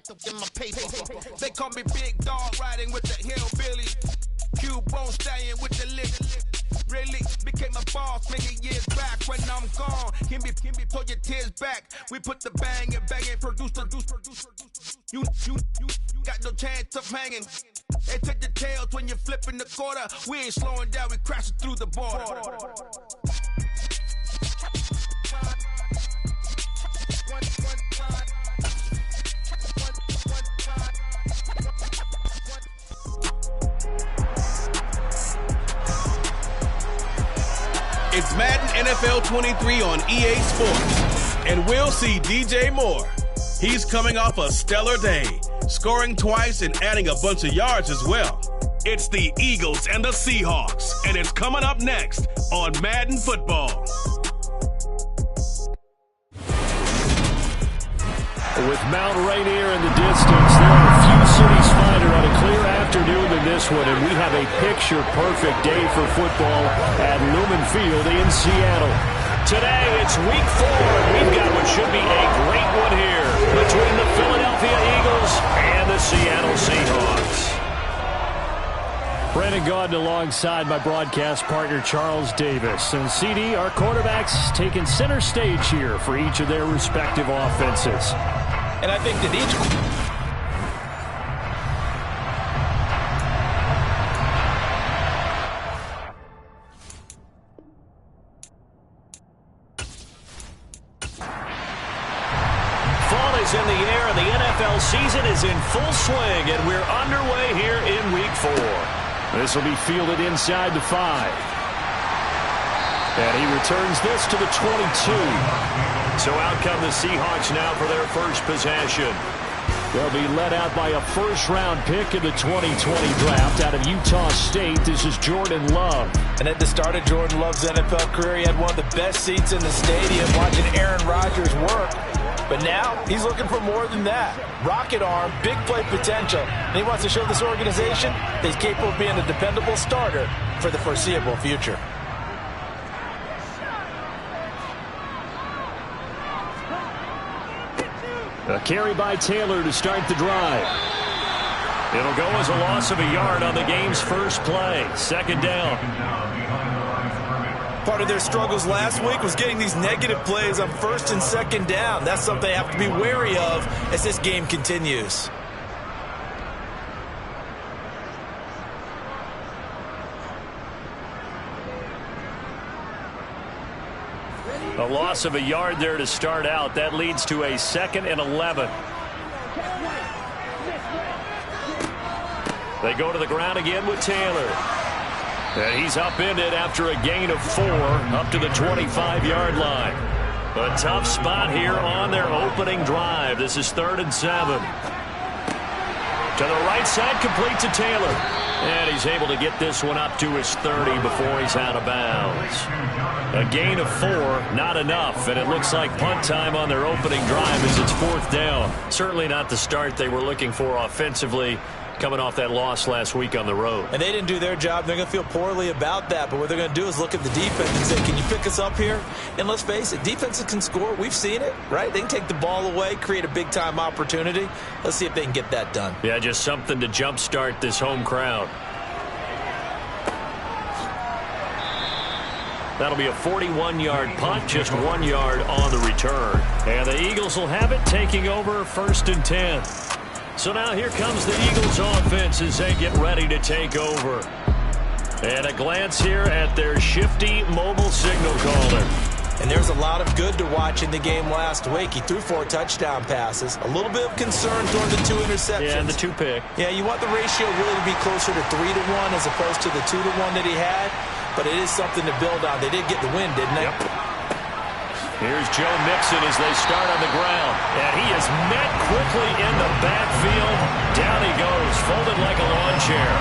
in my paper. They call me Big Dog, riding with the hillbilly. Cubone staying with the lick. Really became a boss many years back. When I'm gone, can be pull your tears back. We put the bang and produce. You got no chance of hanging. They take the tails when you're flipping the quarter. We ain't slowing down, we crashing through the border. It's Madden NFL 23 on EA Sports, and we'll see DJ Moore. He's coming off a stellar day, scoring twice and adding a bunch of yards as well. It's the Eagles and the Seahawks, and it's coming up next on Madden Football. With Mount Rainier in the distance, there are a few cities finer on a clear afternoon than this one, and we have a picture-perfect day for football at Lumen Field in Seattle. Today, it's Week 4, and we've got what should be a great one here between the Philadelphia Eagles and the Seattle Seahawks. Brandon Gaudin alongside my broadcast partner Charles Davis. And CD, our quarterbacks taking center stage here for each of their respective offenses. And I think that each... Fall is in the air, and the NFL season is in full swing, and we're underway here in Week 4. This will be fielded inside the 5. And he returns this to the 22. So out come the Seahawks now for their first possession. They'll be led out by a first-round pick in the 2020 draft out of Utah State. This is Jordan Love. And at the start of Jordan Love's NFL career, he had one of the best seats in the stadium watching Aaron Rodgers work. But now he's looking for more than that. Rocket arm, big play potential. And he wants to show this organization that he's capable of being a dependable starter for the foreseeable future. A carry by Taylor to start the drive. It'll go as a loss of a yard on the game's first play. Second down. Part of their struggles last week was getting these negative plays on first and second down. That's something they have to be wary of as this game continues. A loss of a yard there to start out. That leads to a 2nd and 11. They go to the ground again with Taylor. And he's upended after a gain of 4 up to the 25-yard line. A tough spot here on their opening drive. This is 3rd and 7. To the right side, complete to Taylor. And he's able to get this one up to his 30 before he's out of bounds. A gain of 4, not enough, and it looks like punt time on their opening drive as it's 4th down. Certainly not the start they were looking for offensively, coming off that loss last week on the road. And they didn't do their job. They're going to feel poorly about that. But what they're going to do is look at the defense and say, can you pick us up here? And let's face it, defenses can score. We've seen it, right? They can take the ball away, create a big-time opportunity. Let's see if they can get that done. Yeah, just something to jumpstart this home crowd. That'll be a 41-yard punt, just 1 yard on the return. And the Eagles will have it, taking over 1st and 10. So now here comes the Eagles offense as they get ready to take over. And a glance here at their shifty mobile signal caller. And there's a lot of good to watch in the game last week. He threw 4 touchdown passes. A little bit of concern throwing the 2 interceptions. Yeah, and the 2 pick. Yeah, you want the ratio really to be closer to 3-to-1 as opposed to the 2-to-1 that he had. But it is something to build on. They did get the win, didn't they? Yep. Here's Joe Mixon as they start on the ground. And he is met quickly in the backfield. Down he goes, folded like a lawn chair.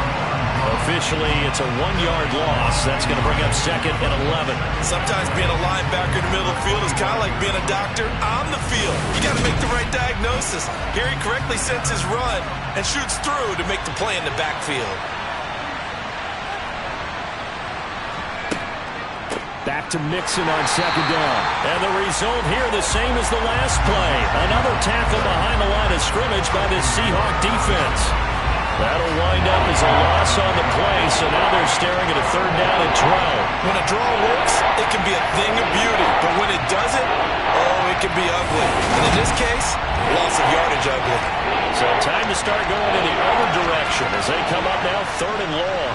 Officially, it's a 1-yard loss. That's going to bring up 2nd and 11. Sometimes being a linebacker in the middle of the field is kind of like being a doctor on the field. You got to make the right diagnosis. Here he correctly sets his run and shoots through to make the play in the backfield. Back to Mixon on second down. And the result here the same as the last play. Another tackle behind the line of scrimmage by this Seahawk defense. That'll wind up as a loss on the play, so now they're staring at a 3rd down and 12. When a draw works, it can be a thing of beauty. But when it doesn't, oh, it can be ugly. And in this case, loss of yardage ugly. So time to start going in the other direction as they come up now 3rd and long.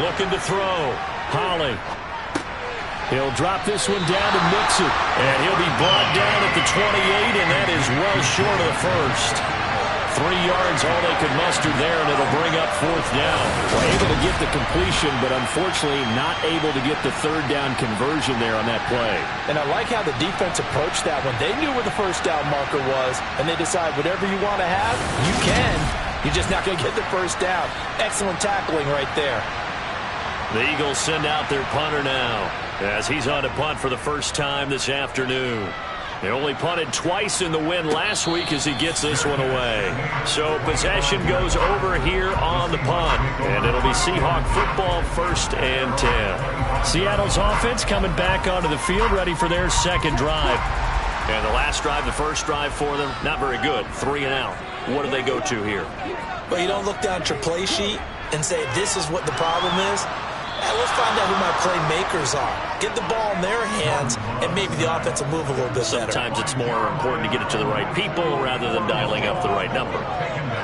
Looking to throw. Holly. He'll drop this one down to Mixon. And he'll be brought down at the 28, and that is well short of the first. 3 yards, all they could muster there, and it'll bring up 4th down. Well, able to get the completion, but unfortunately not able to get the 3rd down conversion there on that play. And I like how the defense approached that one. They knew where the 1st down marker was, and they decide whatever you want to have, you can. You're just not going to get the 1st down. Excellent tackling right there. The Eagles send out their punter now as he's on to punt for the first time this afternoon. They only punted twice in the win last week as he gets this one away. So possession goes over here on the punt. And it'll be Seahawk football 1st and 10. Seattle's offense coming back onto the field, ready for their 2nd drive. And the last drive, the first drive for them, not very good. 3 and out. What do they go to here? Well, you don't look down at your play sheet and say, this is what the problem is. Let's find out who my playmakers are. Get the ball in their hands, and maybe the offense will move a little bit better. Sometimes it's more important to get it to the right people rather than dialing up the right number.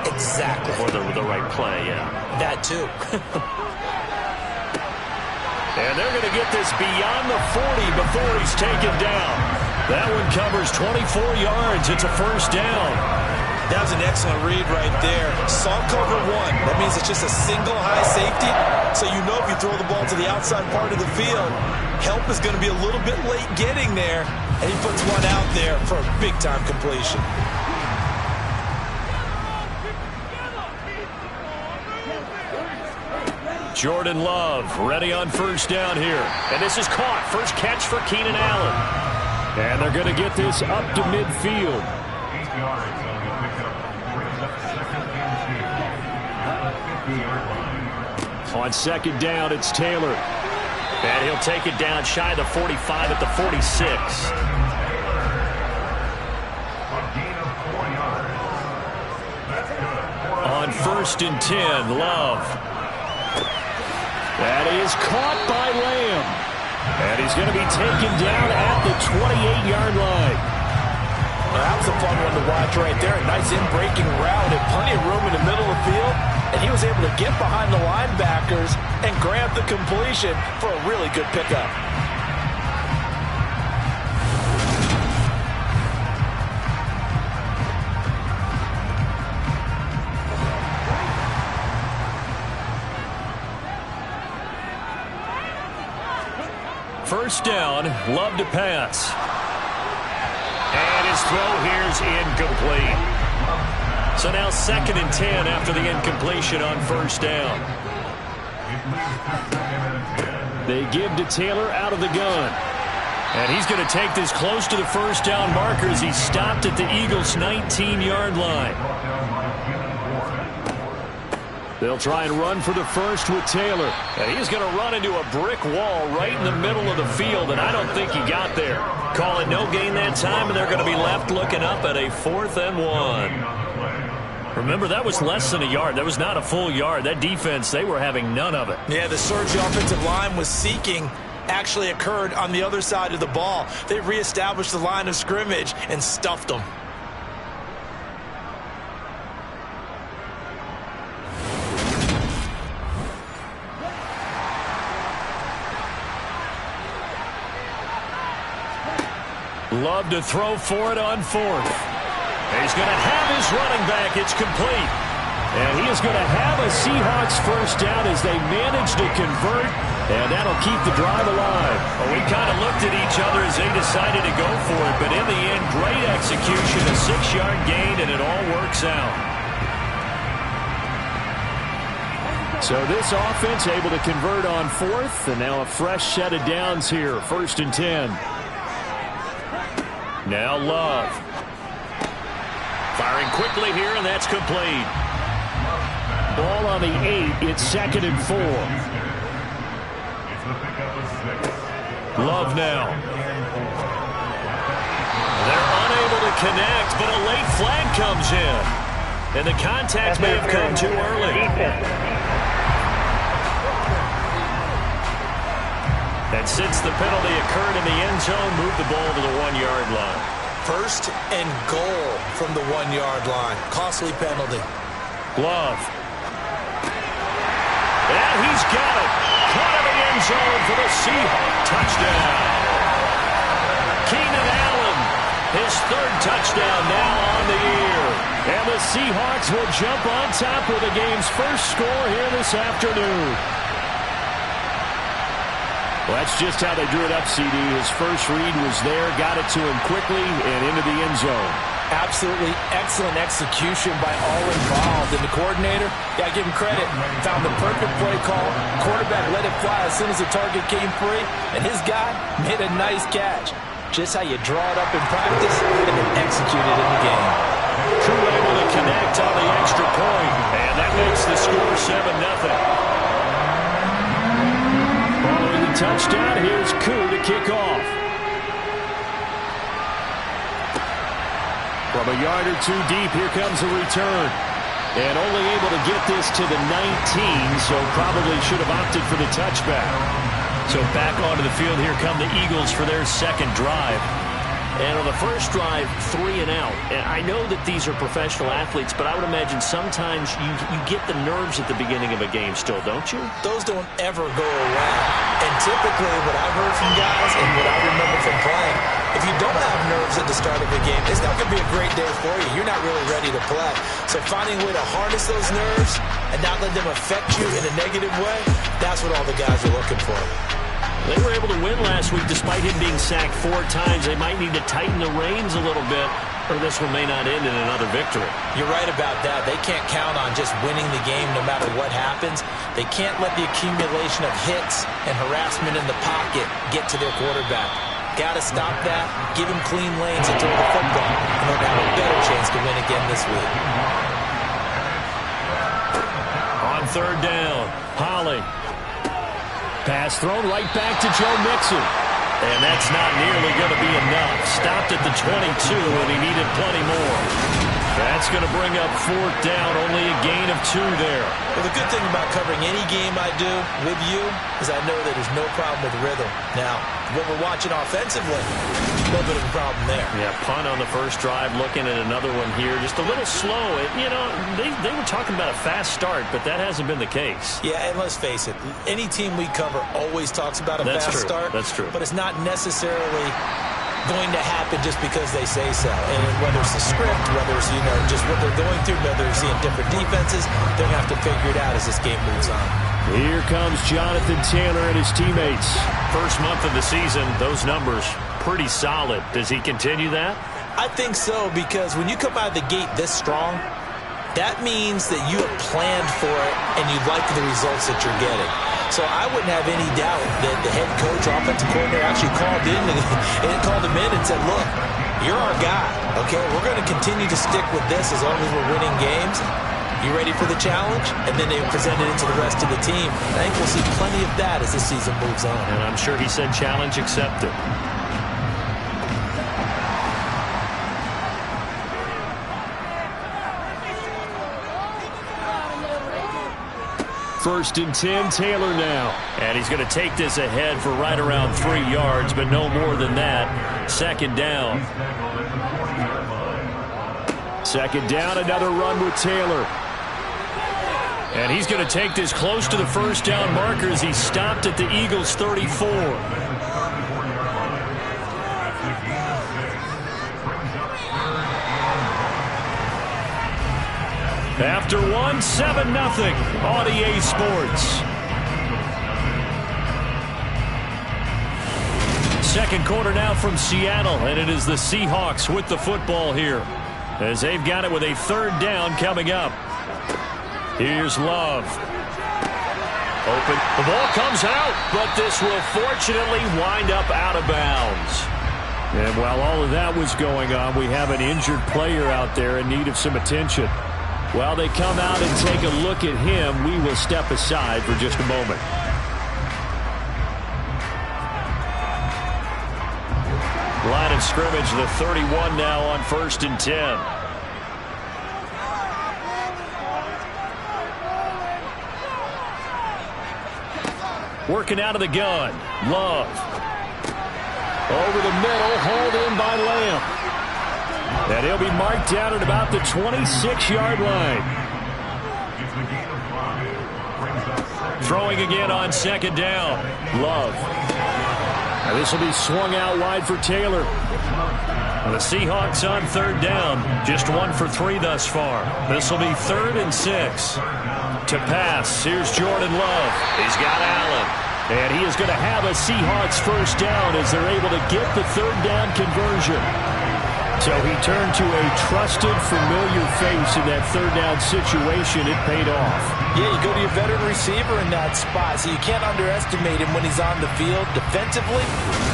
Exactly. Or the right play, yeah. That too. And they're going to get this beyond the 40 before he's taken down. That one covers 24 yards. It's a 1st down. That was an excellent read right there. Saw cover 1. That means it's just a single high safety. So you know if you throw the ball to the outside part of the field, help is going to be a little bit late getting there. And he puts one out there for a big-time completion. Jordan Love ready on 1st down here. And this is caught. First catch for Keenan Allen. And they're going to get this up to midfield. On 2nd down, it's Taylor. And he'll take it down shy of the 45 at the 46. On 1st and 10, Love. That is caught by Lamb. And he's going to be taken down at the 28-yard line. That was a fun one to watch right there. A nice in-breaking route and plenty of room in the middle of the field. And he was able to get behind the linebackers and grab the completion for a really good pickup. First down, Love to pass. And his throw here's incomplete. So now 2nd and 10 after the incompletion on 1st down. They give to Taylor out of the gun. And he's going to take this close to the 1st down marker as he stopped at the Eagles' 19-yard line. They'll try and run for the first with Taylor. And he's going to run into a brick wall right in the middle of the field, and I don't think he got there. Call it no gain that time, and they're going to be left looking up at a 4th and 1. Remember, that was less than a yard. That was not a full yard. That defense, they were having none of it. Yeah, the surge the offensive line was seeking actually occurred on the other side of the ball. They reestablished the line of scrimmage and stuffed them. Love to throw for it on 4th. He's going to have his running back. It's complete. And he is going to have a Seahawks 1st down as they manage to convert, and that'll keep the drive alive. Well, we kind of looked at each other as they decided to go for it, but in the end, great execution, a 6-yard gain, and it all works out. So this offense able to convert on 4th, and now a fresh set of downs here, 1st and 10. Now Love. Firing quickly here, and that's complete. Ball on the 8. It's 2nd and 4. Love now. They're unable to connect, but a late flag comes in. And the contact may have come too early. And since the penalty occurred in the end zone, move the ball to the 1-yard line. First and goal from the 1-yard line. Costly penalty. Glove. And he's got it. Caught in the end zone for the Seahawks touchdown. Keenan Allen, his third touchdown now on the year. And the Seahawks will jump on top with the game's first score here this afternoon. Well, that's just how they drew it up, CD. His first read was there, got it to him quickly, and into the end zone. Absolutely excellent execution by all involved. And the coordinator, got to give him credit, found the perfect play call. Quarterback let it fly as soon as the target came free, and his guy made a nice catch. Just how you draw it up in practice and then execute it in the game. Crew able to connect on the extra point, and that makes the score 7-0. Following the touchdown, here's Koo to kick off. From a yard or two deep, here comes a return. And only able to get this to the 19, so probably should have opted for the touchback. So back onto the field, here come the Eagles for their second drive. And on the first drive, 3 and out. And I know that these are professional athletes, but I would imagine sometimes you get the nerves at the beginning of a game still, don't you? Those don't ever go away. And typically what I've heard from guys and what I remember from playing, if you don't have nerves at the start of a game, it's not going to be a great day for you. You're not really ready to play. So finding a way to harness those nerves and not let them affect you in a negative way, that's what all the guys are looking for. They were able to win last week despite him being sacked 4 times. They might need to tighten the reins a little bit, or this one may not end in another victory. You're right about that. They can't count on just winning the game no matter what happens. They can't let the accumulation of hits and harassment in the pocket get to their quarterback. Got to stop that, give him clean lanes and throw the football, and they'll have a better chance to win again this week. On third down, Holly. Pass thrown right back to Joe Mixon. And that's not nearly going to be enough. Stopped at the 22, and he needed plenty more. That's going to bring up 4th down, only a gain of 2 there. Well, the good thing about covering any game I do with you is I know that there's no problem with rhythm. Now, what we're watching offensively, a little bit of a problem there. Yeah, punt on the first drive, looking at another one here. Just a little slow. They were talking about a fast start, but that hasn't been the case. Yeah, and let's face it, any team we cover always talks about a fast start. That's true. But it's not necessarily going to happen just because they say so. And whether it's the script, whether it's, just what they're going through, whether they're seeing different defenses, they're going to have to figure it out as this game moves on. Here comes Jonathan Taylor and his teammates. First month of the season, those numbers pretty solid. Does he continue that? I think so, because when you come out of the gate this strong, that means that you have planned for it and you like the results that you're getting. So I wouldn't have any doubt that the head coach, offensive coordinator actually called him in and said, look, you're our guy, okay? We're going to continue to stick with this as long as we're winning games. You ready for the challenge? And then they presented it to the rest of the team. I think we'll see plenty of that as the season moves on. And I'm sure he said challenge accepted. First and 10, Taylor now. And he's going to take this ahead for right around 3 yards, but no more than that. Second down. Second down, another run with Taylor. And he's going to take this close to the first down marker as he stopped at the Eagles' 34. After 7-0 on EA Sports. Second quarter now from Seattle, and it is the Seahawks with the football here as they've got it with a 3rd down coming up. Here's Love. Open. The ball comes out, but this will fortunately wind up out of bounds. And while all of that was going on, we have an injured player out there in need of some attention. While they come out and take a look at him, we will step aside for just a moment. of scrimmage, the 31 now on 1st and 10. Working out of the gun. Love. Over the middle, hauled in by Lamb. And he'll be marked down at about the 26-yard line. Throwing again on 2nd down. Love. Now this will be swung out wide for Taylor. The Seahawks on 3rd down. Just 1 for 3 thus far. This will be 3rd and 6. To pass, here's Jordan Love. He's got Allen. And he is going to have a Seahawks 1st down as they're able to get the 3rd down conversion. So he turned to a trusted, familiar face in that 3rd down situation. It paid off. Yeah, you go to your veteran receiver in that spot, so you can't underestimate him when he's on the field. Defensively,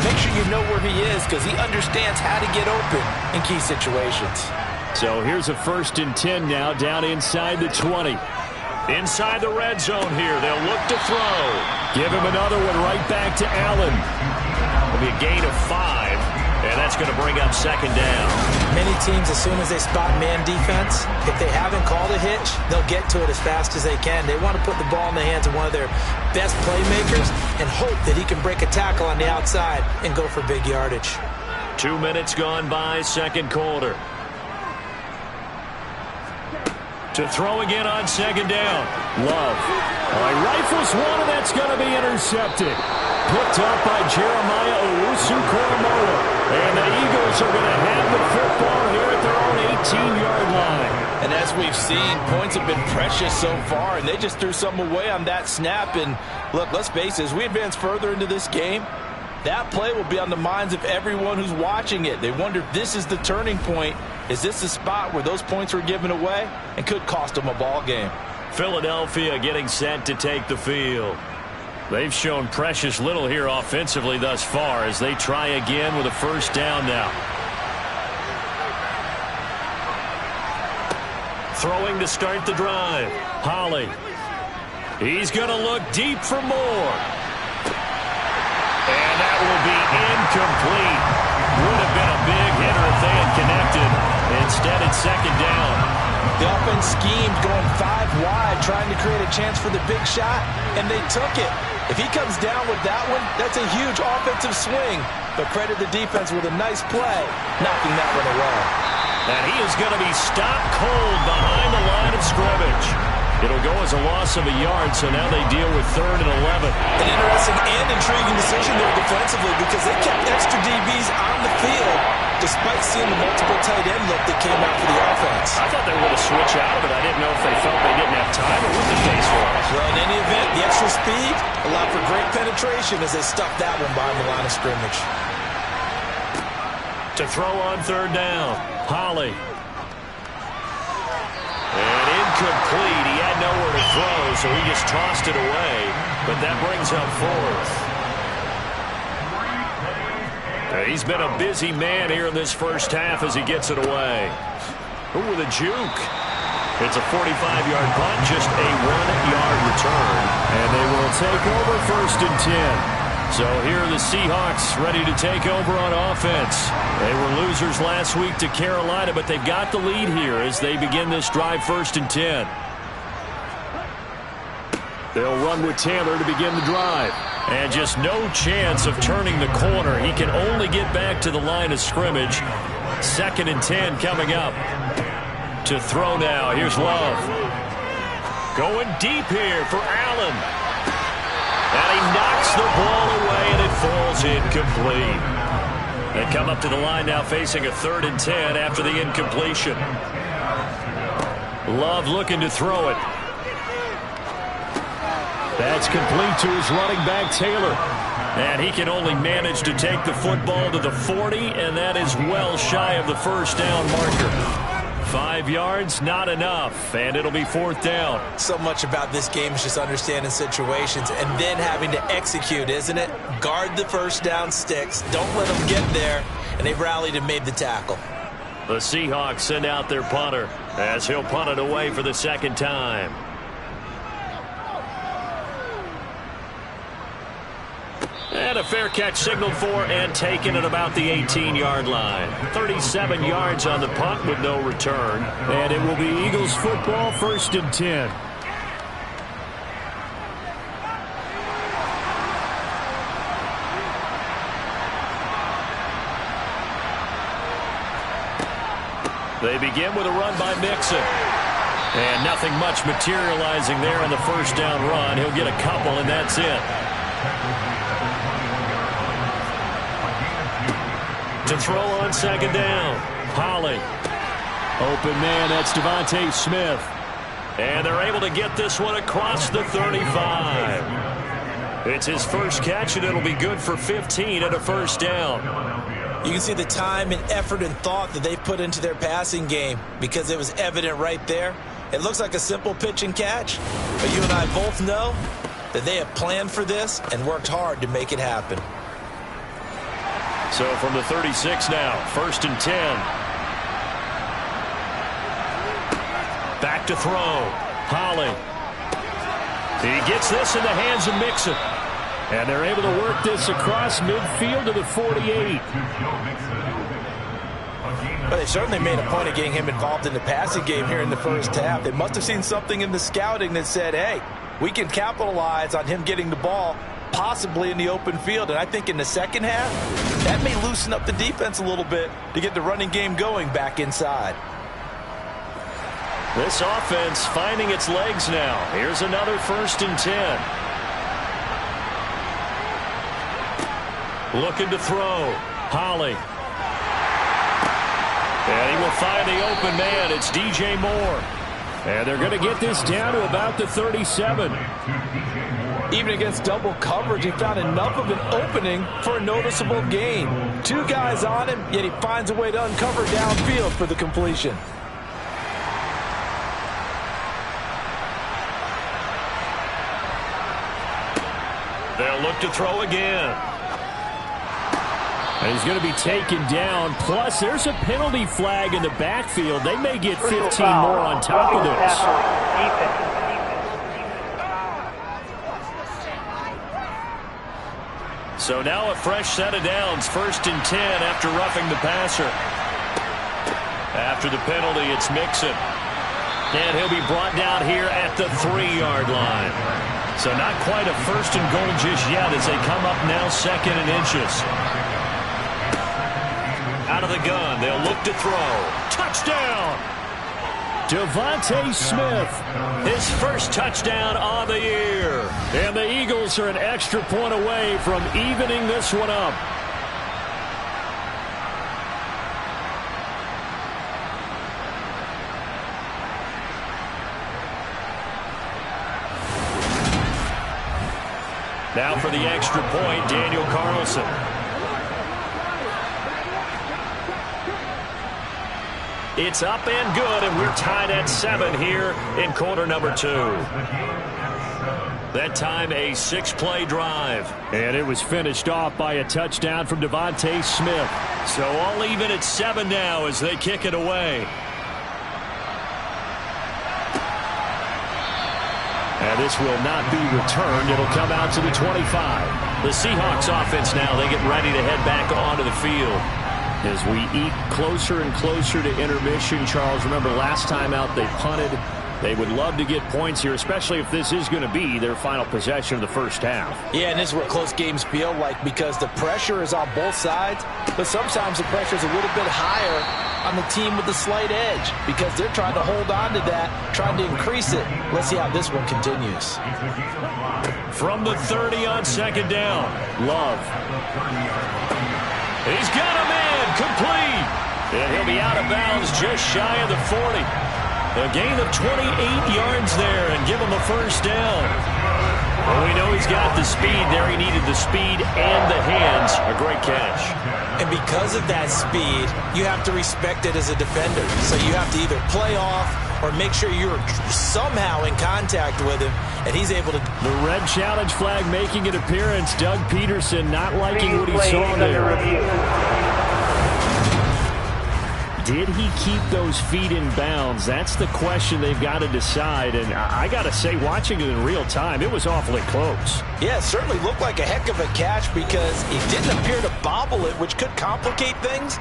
make sure you know where he is because he understands how to get open in key situations. So here's a 1st and 10 now down inside the 20. Inside the red zone here. They'll look to throw. Give him another one right back to Allen. It'll be a gain of 5, and that's going to bring up 2nd down. Many teams, as soon as they spot man defense, if they haven't called a hitch, they'll get to it as fast as they can. They want to put the ball in the hands of one of their best playmakers and hope that he can break a tackle on the outside and go for big yardage. 2 minutes gone by, 2nd quarter. To throw again on 2nd down. Love. He rifles one, and that's going to be intercepted. Picked up by Jeremiah Owusu-Koramoah. And the Eagles are going to have the football here at their own 18-yard line. And as we've seen, points have been precious so far, and they just threw some away on that snap. And look, let's face it, as we advance further into this game, that play will be on the minds of everyone who's watching it. They wonder if this is the turning point. Is this the spot where those points were given away and could cost them a ball game? Philadelphia getting set to take the field. They've shown precious little here offensively thus far as they try again with a 1st down now. Throwing to start the drive. Holly. He's going to look deep for more. And that will be incomplete. Would have been a big hitter if they had connected. Instead, it's 2nd down. The offense schemed going 5 wide, trying to create a chance for the big shot, and they took it. If he comes down with that one, that's a huge offensive swing. But credit the defense with a nice play, knocking that one away. And he is going to be stopped cold behind the line of scrimmage. It'll go as a loss of a yard, so now they deal with 3rd and 11. An interesting and intriguing decision there defensively because they kept extra DBs on the field despite seeing the multiple tight end look that came out for the offense. I thought they were going to switch out, but I didn't know if they felt they didn't have time or what the case was. Well, in any event, the extra speed allowed for great penetration as they stuffed that one behind the line of scrimmage. To throw on 3rd down, Holly. And incomplete. He had nowhere to throw, so he just tossed it away. But that brings up 4th. He's been a busy man here in this 1st half as he gets it away. Ooh, with a juke. It's a 45-yard punt, just a 1-yard return. And they will take over 1st and 10. So here are the Seahawks ready to take over on offense. They were losers last week to Carolina, but they've got the lead here as they begin this drive 1st and 10. They'll run with Taylor to begin the drive. And just no chance of turning the corner. He can only get back to the line of scrimmage. 2nd and 10 coming up. To throw now. Here's Love. Going deep here for Allen. And he knocks the ball away, and it falls incomplete. They come up to the line now facing a 3rd and 10 after the incompletion. Love looking to throw it. That's complete to his running back, Taylor. And he can only manage to take the football to the 40, and that is well shy of the 1st down marker. 5 yards, not enough, and it'll be 4th down. So much about this game is just understanding situations and then having to execute, isn't it? Guard the 1st down sticks. Don't let them get there, and they've rallied and made the tackle. The Seahawks send out their punter as he'll punt it away for the 2nd time. And a fair catch signaled for and taken at about the 18-yard line. 37 yards on the punt with no return. And it will be Eagles football, 1st and 10. They begin with a run by Mixon. And nothing much materializing there in the first down run. He'll get a couple, and that's it. To throw on 2nd down. Polley. Open man, that's Devontae Smith. And they're able to get this one across the 35. It's his first catch, and it'll be good for 15 at a first down. You can see the time and effort and thought that they put into their passing game because it was evident right there. It looks like a simple pitch and catch, but you and I both know that they have planned for this and worked hard to make it happen. So from the 36 now, 1st and 10. Back to throw. Polley. He gets this in the hands of Mixon. And they're able to work this across midfield to the 48. But they certainly made a point of getting him involved in the passing game here in the first half. They must have seen something in the scouting that said, hey, we can capitalize on him getting the ball, possibly in the open field. And I think in the second half, that may loosen up the defense a little bit to get the running game going back inside. This offense finding its legs now. Here's another 1st and 10. Looking to throw. Polley. And he will find the open man. It's DJ Moore. And they're going to get this down to about the 37. Even against double coverage, he found enough of an opening for a noticeable gain. 2 guys on him, yet he finds a way to uncover downfield for the completion. They'll look to throw again. And he's going to be taken down. Plus, there's a penalty flag in the backfield. They may get 15 more on top of this. So now a fresh set of downs. 1st and 10 after roughing the passer. After the penalty, it's Mixon. And he'll be brought down here at the 3-yard line. So not quite a 1st and goal just yet as they come up now 2nd and inches. Out of the gun, they'll look to throw. Touchdown! Devontae Smith. His first touchdown on the year. And the Eagles are an extra point away from evening this one up. Now for the extra point, Daniel Carlson. It's up and good, and we're tied at 7 here in quarter number 2. That time a 6-play drive. And it was finished off by a touchdown from Devontae Smith. So all even at 7 now as they kick it away. And this will not be returned. It'll come out to the 25. The Seahawks offense now, they get ready to head back onto the field. As we eat closer and closer to intermission, Charles, remember last time out they punted. They would love to get points here, especially if this is going to be their final possession of the first half. Yeah, and this is what close games feel like because the pressure is on both sides, but sometimes the pressure is a little bit higher on the team with the slight edge because they're trying to hold on to that, trying to increase it. Let's see how this one continues. From the 30 on 2nd down, Love. He's got a man, complete. And he'll be out of bounds just shy of the 40. A gain of 28 yards there and give him a first down. Well, we know he's got the speed there. He needed the speed and the hands. A great catch. And because of that speed, you have to respect it as a defender. So you have to either play off or make sure you're somehow in contact with him, and he's able to. The red challenge flag making an appearance. Doug Peterson not liking what he saw there. did he keep those feet in bounds? That's the question they've got to decide. And I got to say, watching it in real time, it was awfully close. Yeah, it certainly looked like a heck of a catch because he didn't appear to bobble it, which could complicate things.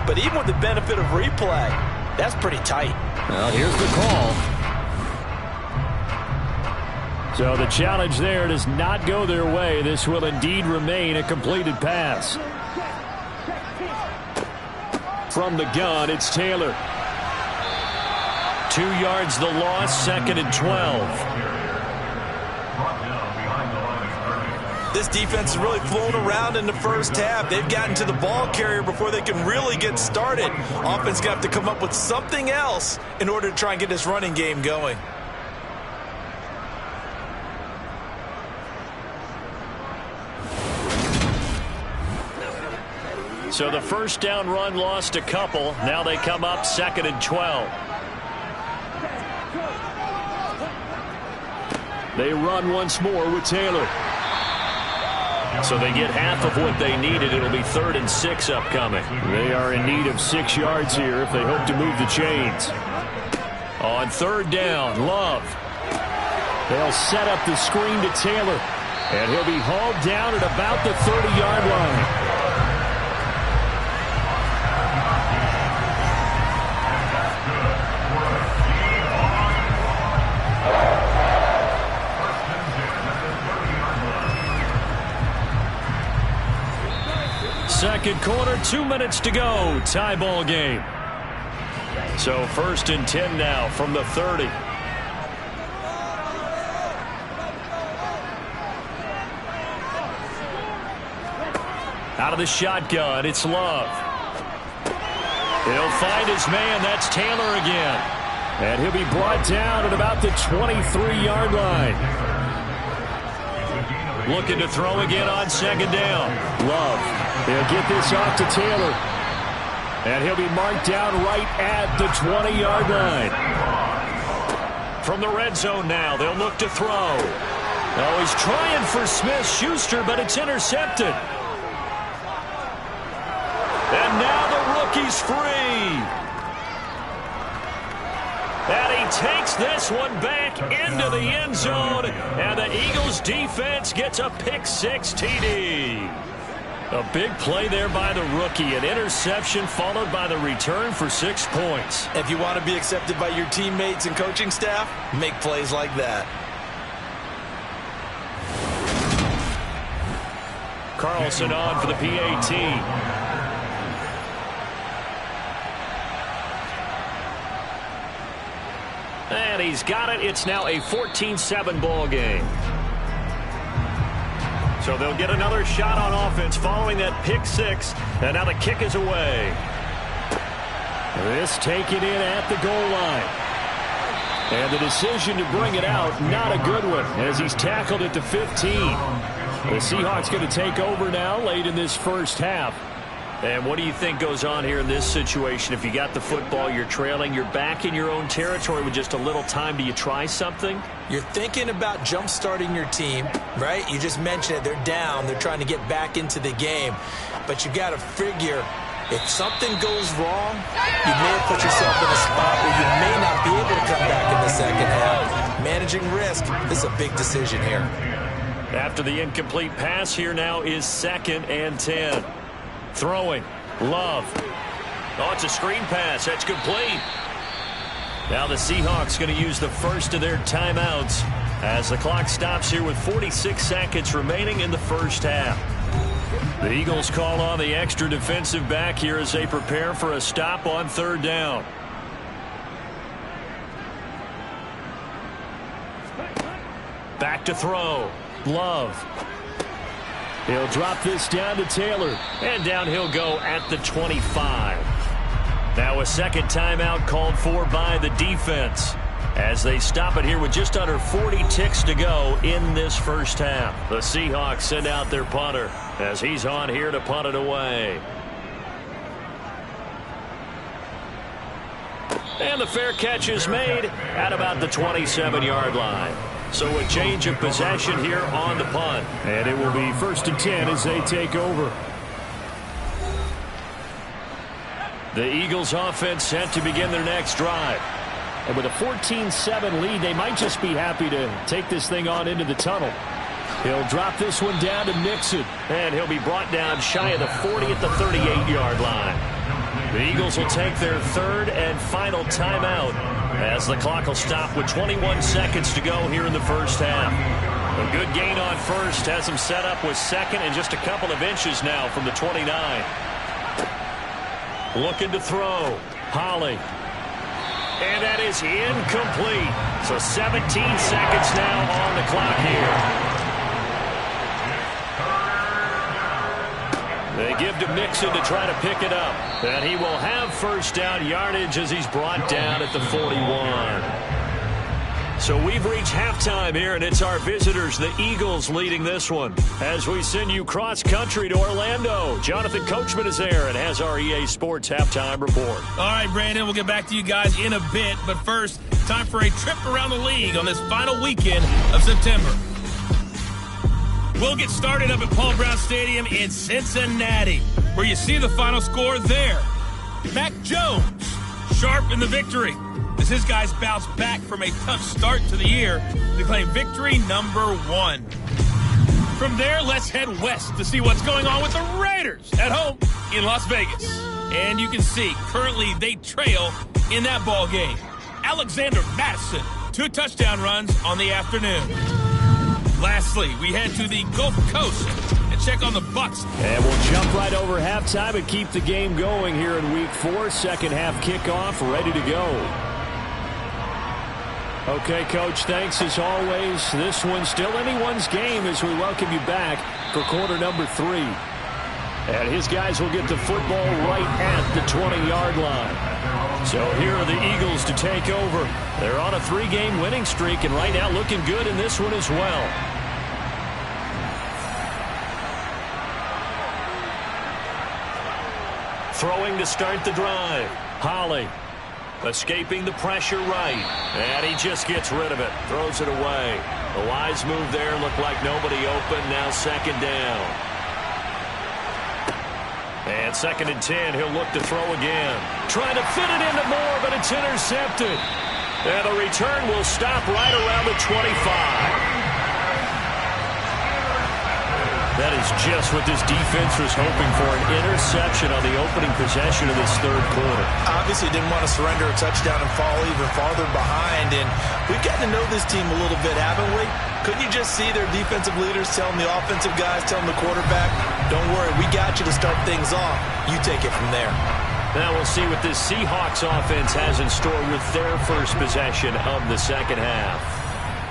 But even with the benefit of replay, that's pretty tight. Well, here's the call. So the challenge there does not go their way. This will indeed remain a completed pass. From the gun, it's Taylor. 2 yards the loss, 2nd and 12. This defense is really flown around in the first half. They've gotten to the ball carrier before they can really get started. Offense got to come up with something else in order to try and get this running game going. So the first down run lost a couple. Now they come up 2nd and 12. They run once more with Taylor. So they get half of what they needed. It'll be 3rd and 6 upcoming. They are in need of 6 yards here if they hope to move the chains. On 3rd down, Love. They'll set up the screen to Taylor. And he'll be hauled down at about the 30-yard line. Second quarter, 2 minutes to go. Tie ball game. So 1st and 10 now from the 30. Out of the shotgun, it's Love. He'll find his man. That's Taylor again. And he'll be brought down at about the 23-yard line. Looking to throw again on 2nd down. Love. He'll get this off to Taylor. And he'll be marked down right at the 20-yard line. From the red zone now, they'll look to throw. Oh, he's trying for Smith-Schuster, but it's intercepted. And now the rookie's free. And he takes this one back into the end zone. And the Eagles defense gets a pick-6 TD. A big play there by the rookie. An interception followed by the return for 6 points. If you want to be accepted by your teammates and coaching staff, make plays like that. Carlson on for the PAT. And he's got it. It's now a 14-7 ball game. So they'll get another shot on offense following that pick-6. And now the kick is away. This taken in at the goal line. And the decision to bring it out, not a good one, as he's tackled at the 15. The Seahawks going to take over now late in this first half. And what do you think goes on here in this situation? If you got the football, you're trailing, you're back in your own territory with just a little time. Do you try something? You're thinking about jump-starting your team, right? You just mentioned it. They're down. They're trying to get back into the game. But you got to figure, if something goes wrong, you may have put yourself in a spot where you may not be able to come back in the second half. Managing risk, this is a big decision here. After the incomplete pass, here now is 2nd and 10. Throwing. Love. Oh, it's a screen pass. That's complete. Now the Seahawks going to use the first of their timeouts as the clock stops here with 46 seconds remaining in the first half. The Eagles call on the extra defensive back here as they prepare for a stop on 3rd down. Back to throw. Love. He'll drop this down to Taylor. And down he'll go at the 25. Now a second timeout called for by the defense as they stop it here with just under 40 ticks to go in this first half. The Seahawks send out their punter as he's on here to punt it away. And the fair catch is made at about the 27-yard line. So a change of possession here on the punt. And it will be 1st and 10 as they take over. The Eagles offense set to begin their next drive. And with a 14-7 lead, they might just be happy to take this thing on into the tunnel. He'll drop this one down to Mixon. And he'll be brought down shy of the 40 at the 38-yard line. The Eagles will take their third and final timeout as the clock will stop with 21 seconds to go here in the first half. A good gain on first has him set up with second and just a couple of inches now from the 29. Looking to throw. Holly. And that is incomplete. So 17 seconds now on the clock here. They give to Mixon to try to pick it up. And he will have first down yardage as he's brought down at the 41. So we've reached halftime here, and it's our visitors, the Eagles, leading this one. As we send you cross-country to Orlando, Jonathan Coachman is there and has our EA Sports halftime report. All right, Brandon, we'll get back to you guys in a bit. But first, time for a trip around the league on this final weekend of September. We'll get started up at Paul Brown Stadium in Cincinnati, where you see the final score there. Mac Jones, sharp in the victory, as his guys bounce back from a tough start to the year to claim victory number 1. From there, let's head west to see what's going on with the Raiders at home in Las Vegas. And you can see, currently they trail in that ball game. Alexander Madison, 2 touchdown runs on the afternoon. Lastly, we head to the Gulf Coast and check on the Bucs. And we'll jump right over halftime and keep the game going here in Week 4. Second half kickoff, ready to go. Okay, Coach, thanks as always. This one's still anyone's game as we welcome you back for quarter number 3. And his guys will get the football right at the 20-yard line. So here are the Eagles to take over. They're on a 3-game winning streak, and right now looking good in this one as well. Throwing to start the drive. Holly. Escaping the pressure right. And he just gets rid of it. Throws it away. The wise move there. Looked like nobody open. Now second down. And 2nd and 10. He'll look to throw again. Trying to fit it into Moore, but it's intercepted. And the return will stop right around the 25. That is just what this defense was hoping for, an interception on the opening possession of this third quarter. Obviously didn't want to surrender a touchdown and fall even farther behind, and we've gotten to know this team a little bit, haven't we? Couldn't you just see their defensive leaders telling the offensive guys, telling the quarterback, don't worry, we got you to start things off. You take it from there. Now we'll see what this Seahawks offense has in store with their first possession of the second half.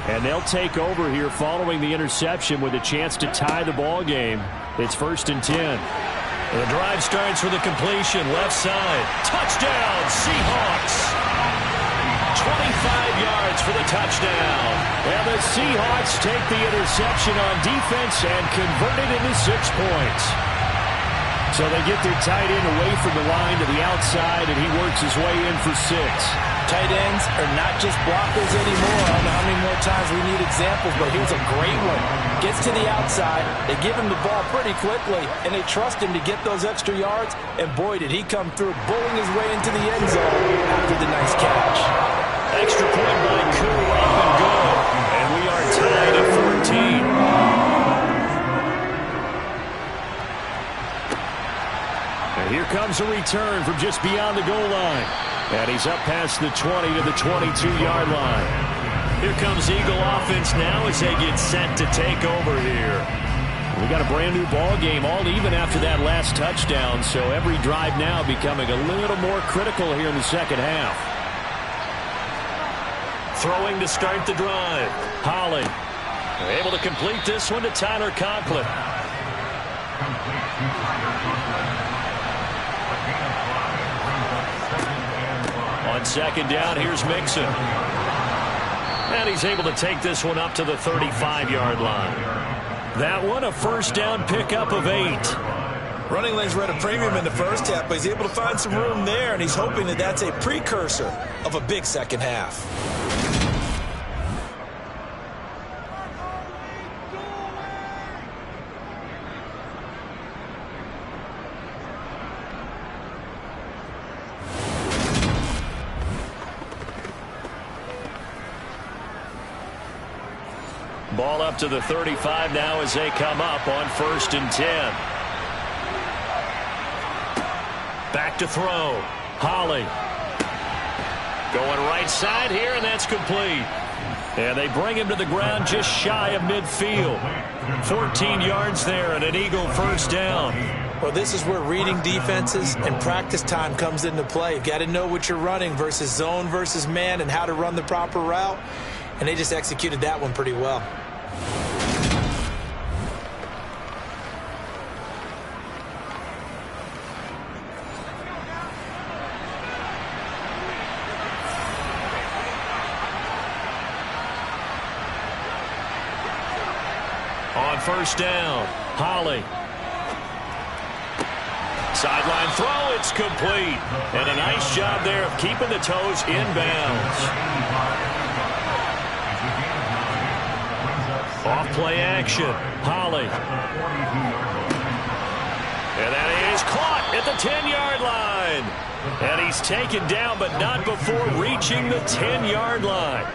And they'll take over here following the interception with a chance to tie the ball game. It's 1st and 10. The drive starts with a completion, left side. Touchdown, Seahawks! 25 yards for the touchdown. And the Seahawks take the interception on defense and convert it into 6 points. So they get their tight end away from the line to the outside, and he works his way in for 6. Tight ends are not just blockers anymore. I don't know how many more times we need examples, but here's a great one. Gets to the outside, they give him the ball pretty quickly, and they trust him to get those extra yards, and boy, did he come through, bowling his way into the end zone after the nice catch. Extra point by Koo, up and good, and we are tied at 14. And here comes a return from just beyond the goal line. And he's up past the 20 to the 22-yard line. Here comes Eagle offense now as they get set to take over here. We got a brand-new ball game, all even after that last touchdown, so every drive now becoming a little more critical here in the second half. Throwing to start the drive. Holly able to complete this one to Tyler Conklin. On second down, here's Mixon. And he's able to take this one up to the 35-yard line. That one, a first down pickup of 8. Running lanes were at a premium in the first half, but he's able to find some room there, and he's hoping that that's a precursor of a big second half. Ball up to the 35 now as they come up on 1st and 10. Back to throw. Holly. Going right side here, and that's complete. And they bring him to the ground just shy of midfield. 14 yards there and an Eagle first down. Well, this is where reading defenses and practice time comes into play. You've got to know what you're running versus zone versus man and how to run the proper route. And they just executed that one pretty well. On 1st down, Holly. Sideline throw, it's complete. And a nice job there of keeping the toes inbounds. Off-play action, Holly. And that is caught at the 10-yard line. And he's taken down, but not before reaching the 10-yard line.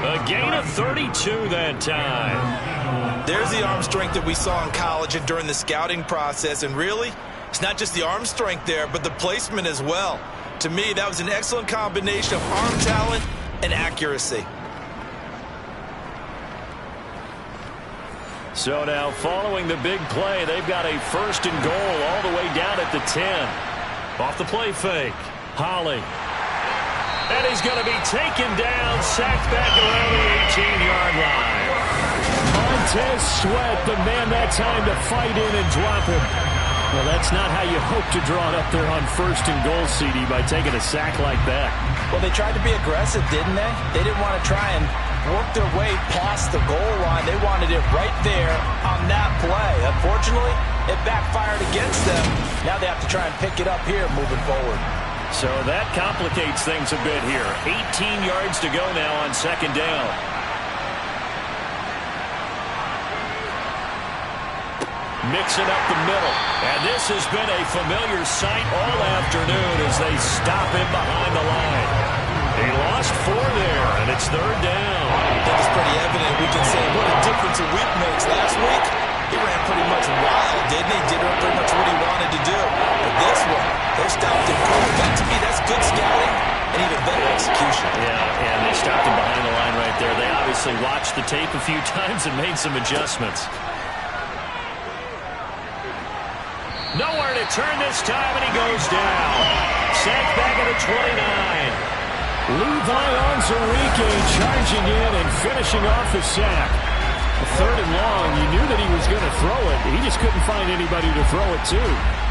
A gain of 32 that time. There's the arm strength that we saw in college and during the scouting process. And really, it's not just the arm strength there, but the placement as well. To me, that was an excellent combination of arm talent and accuracy. So now, following the big play, they've got a 1st and goal all the way down at the 10. Off the play fake, Holly. And he's going to be taken down, sacked back around the 18-yard line. Montez Sweat, the man that time to fight in and drop him. Well, that's not how you hope to draw it up there on 1st and goal, CD, by taking a sack like that. Well, they tried to be aggressive, didn't they? They didn't want to try and work their way past the goal line. They wanted it right there on that play. Unfortunately, it backfired against them. Now they have to try and pick it up here moving forward. So that complicates things a bit here. 18 yards to go now on 2nd down. Mixing up the middle. And this has been a familiar sight all afternoon as they stop him behind the line. He lost 4 there, and it's 3rd down. That was pretty evident. We can say what a difference a week makes. Last week, he ran pretty much wild, didn't he? Did pretty much what he wanted to do. But this one, they stopped him cold. That, to me, that's good scouting and even better execution. Yeah, and they stopped him behind the line right there. They obviously watched the tape a few times and made some adjustments. Nowhere to turn this time, and he goes down. Sacked back at the 29. Levi Onwuzurike charging in and finishing off the sack. 3rd and long, you knew that he was going to throw it. He just couldn't find anybody to throw it to.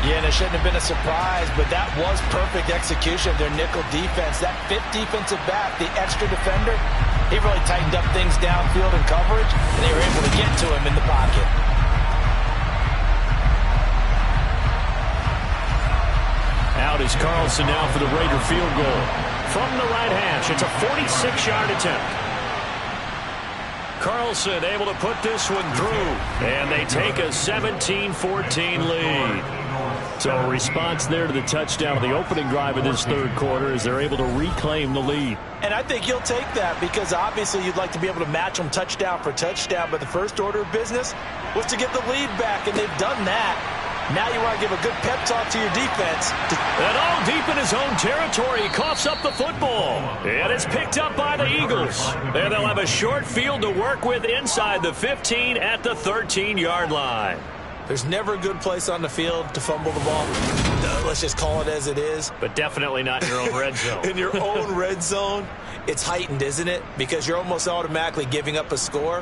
Yeah, and it shouldn't have been a surprise, but that was perfect execution of their nickel defense. That 5th defensive back, the extra defender, he really tightened up things downfield in coverage, and they were able to get to him in the pocket. Out is Carlson now for the Raider field goal. From the right hash, it's a 46-yard attempt. Carlson able to put this one through, and they take a 17-14 lead. So a response there to the touchdown of the opening drive of this 3rd quarter as they're able to reclaim the lead. And I think you'll take that because obviously you'd like to be able to match them touchdown for touchdown, but the first order of business was to get the lead back, and they've done that. Now you want to give a good pep talk to your defense. And all deep in his own territory, he coughs up the football. And it's picked up by the Eagles. And they'll have a short field to work with inside the 15 at the 13-yard line. There's never a good place on the field to fumble the ball. Let's just call it as it is. But definitely not in your own red zone. In your own red zone, it's heightened, isn't it? Because you're almost automatically giving up a score.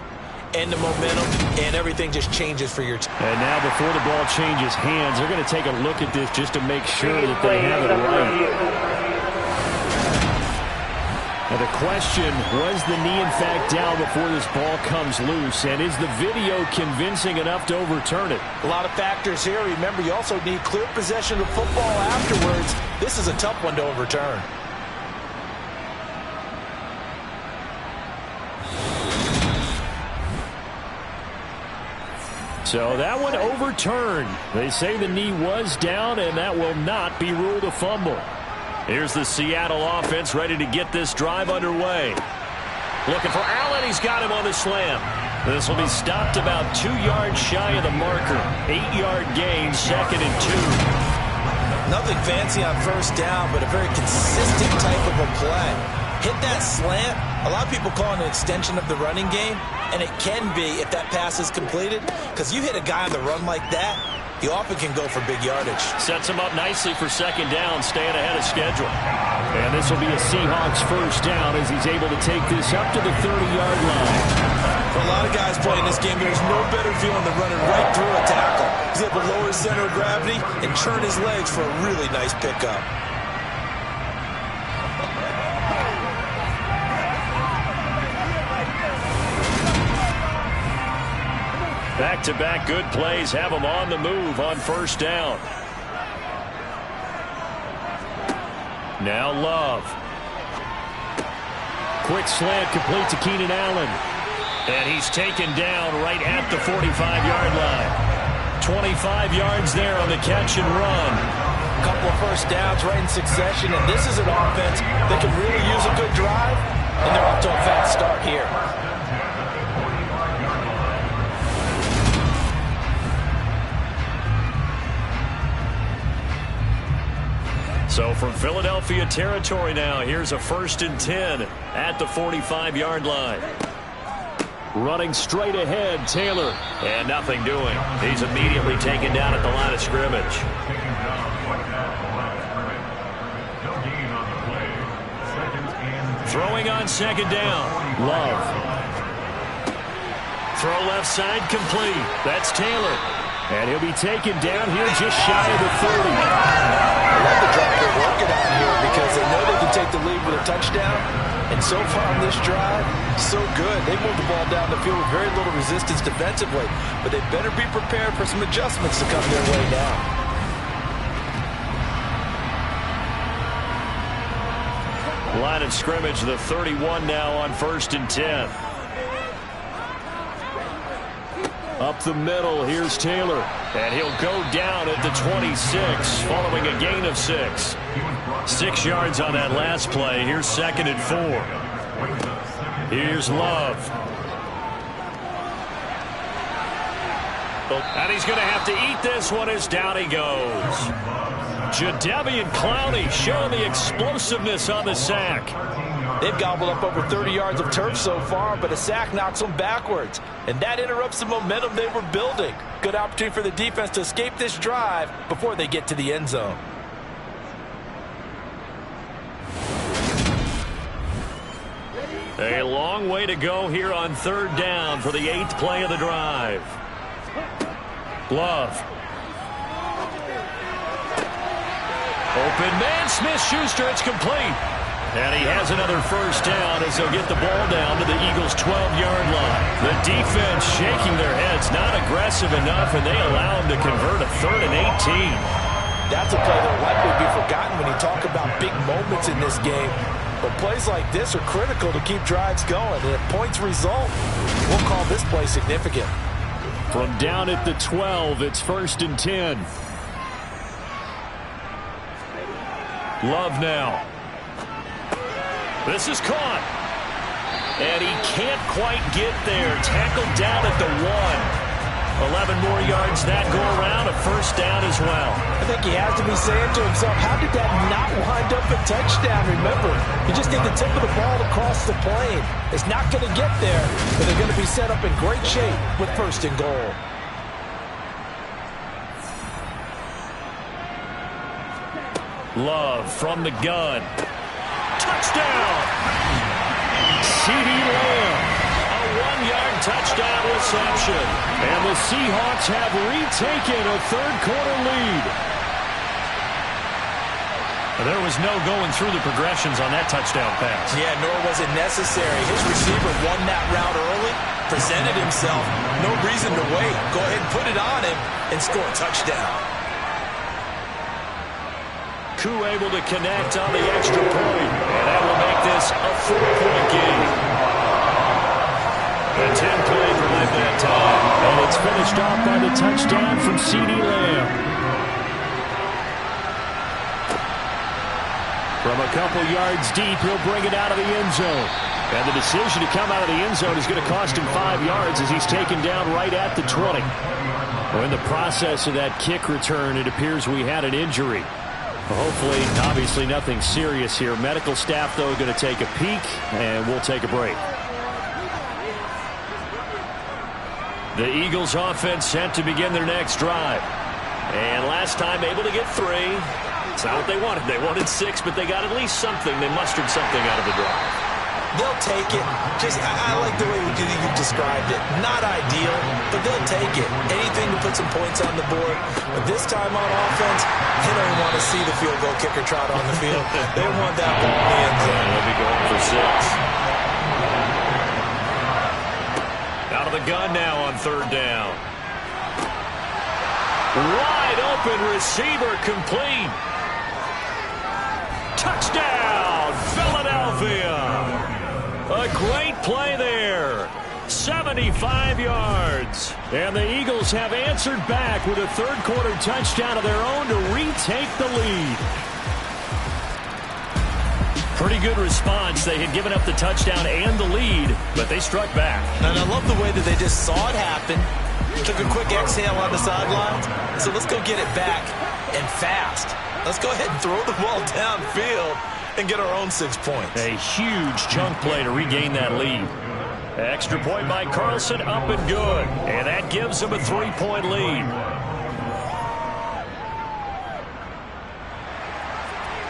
And the momentum, and everything just changes for your team. And now before the ball changes hands, they're going to take a look at this just to make sure that they have it right. Now the question, was the knee in fact down before this ball comes loose? And is the video convincing enough to overturn it? A lot of factors here. Remember, you also need clear possession of football afterwards. This is a tough one to overturn. So that one overturned. They say the knee was down, and that will not be ruled a fumble. Here's the Seattle offense ready to get this drive underway. Looking for Allen. He's got him on the slam. This will be stopped about 2 yards shy of the marker. 8-yard gain, 2nd and 2. Nothing fancy on first down, but a very consistent type of a play. Hit that slant. A lot of people call it an extension of the running game, and it can be if that pass is completed, because you hit a guy on the run like that, he often can go for big yardage. Sets him up nicely for 2nd down, staying ahead of schedule. And this will be a Seahawks first down as he's able to take this up to the 30-yard line. For a lot of guys playing this game, there's no better feeling than running right through a tackle. He's able to lower his center of gravity and churn his legs for a really nice pickup. Back-to-back good plays have him on the move on first down. Now Love. Quick slant complete to Keenan Allen. And he's taken down right at the 45-yard line. 25 yards there on the catch and run. A couple of first downs right in succession, and this is an offense that can really use a good drive, and they're off to a fast start here. So from Philadelphia territory now, here's a 1st and 10 at the 45-yard line. Running straight ahead, Taylor. And nothing doing. He's immediately taken down at the line of scrimmage. Throwing on 2nd down. Love. Throw left side complete. That's Taylor. And he'll be taken down here just shy of the 30. I love the drive they're working on here because they know they can take the lead with a touchdown. And so far on this drive, so good. They moved the ball down the field with very little resistance defensively. But they better be prepared for some adjustments to come their way now. Line of scrimmage, the 31 now on 1st and 10. Up the middle, here's Taylor. And he'll go down at the 26 following a gain of 6. 6 yards on that last play. Here's 2nd and 4. Here's Love. And he's going to have to eat this one as down he goes. Jadeveon Clowney showing the explosiveness on the sack. They've gobbled up over 30 yards of turf so far, but a sack knocks them backwards. And that interrupts the momentum they were building. Good opportunity for the defense to escape this drive before they get to the end zone. A long way to go here on 3rd down for the 8th play of the drive. Love. Open man, Smith-Schuster, it's complete. And he has another first down as they'll get the ball down to the Eagles' 12-yard line. The defense shaking their heads, not aggressive enough, and they allow him to convert a 3rd and 18. That's a play that will likely be forgotten when you talk about big moments in this game. But plays like this are critical to keep drives going. And if points result, we'll call this play significant. From down at the 12, it's 1st and 10. Love now. This is caught. And he can't quite get there. Tackled down at the 1. 11 more yards that go around. A first down as well. I think he has to be saying to himself, how did that not wind up a touchdown? Remember, you just need the tip of the ball across the plane. It's not going to get there, but they're going to be set up in great shape with 1st and goal. Love from the gun. Touchdown! CeeDee Lamb. A 1-yard touchdown reception. And the Seahawks have retaken a 3rd-quarter lead. There was no going through the progressions on that touchdown pass. Yeah, nor was it necessary. His receiver won that route early, presented himself. No reason to wait. Go ahead and put it on him and score a touchdown. Koo able to connect on the extra point. And that will make this a 4-point game. A 10-play drive that time. And it's finished off by the touchdown from CeeDee Lamb. From a couple yards deep, he'll bring it out of the end zone. And the decision to come out of the end zone is going to cost him 5 yards as he's taken down right at the 20. Well, in the process of that kick return, it appears we had an injury. Hopefully, obviously nothing serious here. Medical staff, though, going to take a peek, and we'll take a break. The Eagles offense set to begin their next drive. And last time able to get 3. It's not what they wanted. They wanted 6, but they got at least something. They mustered something out of the drive. They'll take it. I like the way you've described it. Not ideal, but they'll take it. Anything to put some points on the board. But this time on offense, they don't even want to see the field goal kicker trot on the field. They want that ball in the end zone. They'll be going for 6. Out of the gun now on 3rd down. Wide open receiver complete. Touchdown, Philadelphia. A great play there. 75 yards. And the Eagles have answered back with a third-quarter touchdown of their own to retake the lead. Pretty good response. They had given up the touchdown and the lead, but they struck back. And I love the way that they just saw it happen, took a quick exhale on the sidelines. So let's go get it back and fast. Let's go ahead and throw the ball downfield and get our own 6 points. A huge chunk play to regain that lead. Extra point by Carlson, up and good. And that gives them a 3-point lead.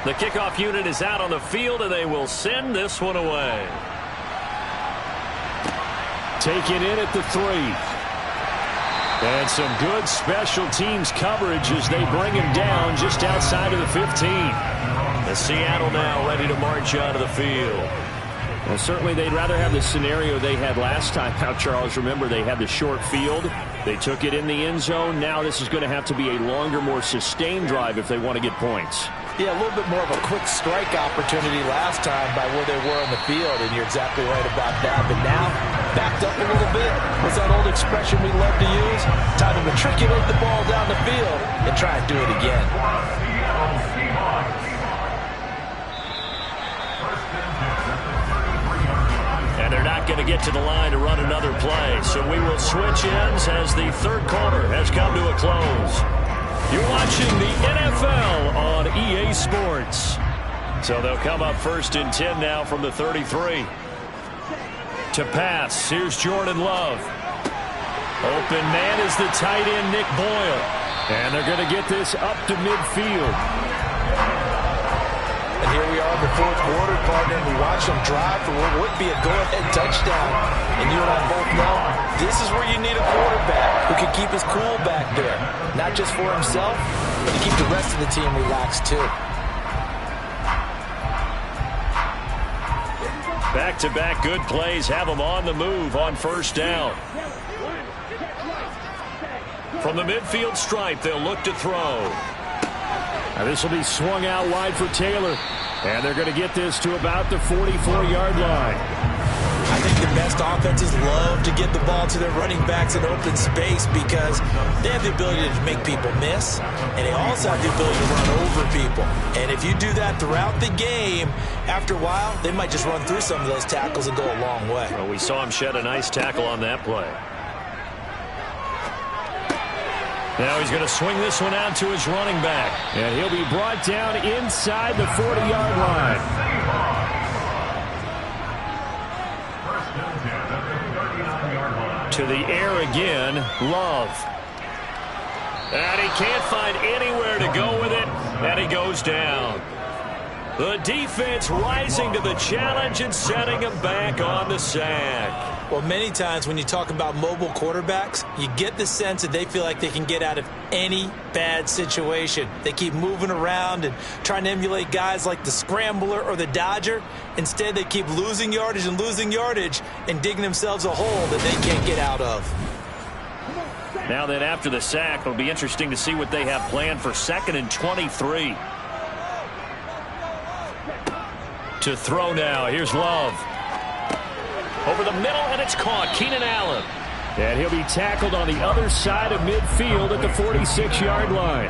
The kickoff unit is out on the field, and they will send this one away. Taken in at the 3. And some good special teams coverage as they bring him down just outside of the 15. The Seattle now ready to march out of the field. Well, certainly they'd rather have the scenario they had last time out, Charles. Remember, they had the short field. They took it in the end zone. Now this is going to have to be a longer, more sustained drive if they want to get points. Yeah, a little bit more of a quick strike opportunity last time by where they were on the field, and you're exactly right about that. But now, backed up a little bit. What's that old expression we love to use? Time to matriculate the ball down the field and try and do it again. And they're not going to get to the line to run another play. So we will switch ends as the third quarter has come to a close. You're watching the NFL on EA Sports. So they'll come up 1st and 10 now from the 33. To pass, here's Jordan Love. Open man is the tight end, Nick Boyle. And they're going to get this up to midfield. And here we are in the 4th quarter, partner, and we watch them drive for what would be a go-ahead touchdown. And you and I both know this is where you need a quarterback who can keep his cool back there. Not just for himself, but to keep the rest of the team relaxed too. Back-to-back good plays have them on the move on 1st down. From the midfield stripe, they'll look to throw. Now this will be swung out wide for Taylor. And they're going to get this to about the 44-yard line. I think the best offenses love to get the ball to their running backs in open space because they have the ability to make people miss, and they also have the ability to run over people. And if you do that throughout the game, after a while, they might just run through some of those tackles and go a long way. Well, we saw him shed a nice tackle on that play. Now he's going to swing this one out to his running back. And he'll be brought down inside the 40-yard line. To the air again, Love. And he can't find anywhere to go with it, and he goes down. The defense rising to the challenge and setting him back on the sack. Well, many times when you talk about mobile quarterbacks, you get the sense that they feel like they can get out of any bad situation. They keep moving around and trying to emulate guys like the Scrambler or the Dodger. Instead, they keep losing yardage and digging themselves a hole that they can't get out of. Now then, after the sack, it'll be interesting to see what they have planned for 2nd and 23. To throw now, here's Love. Over the middle, and it's caught. Keenan Allen. And he'll be tackled on the other side of midfield at the 46-yard line.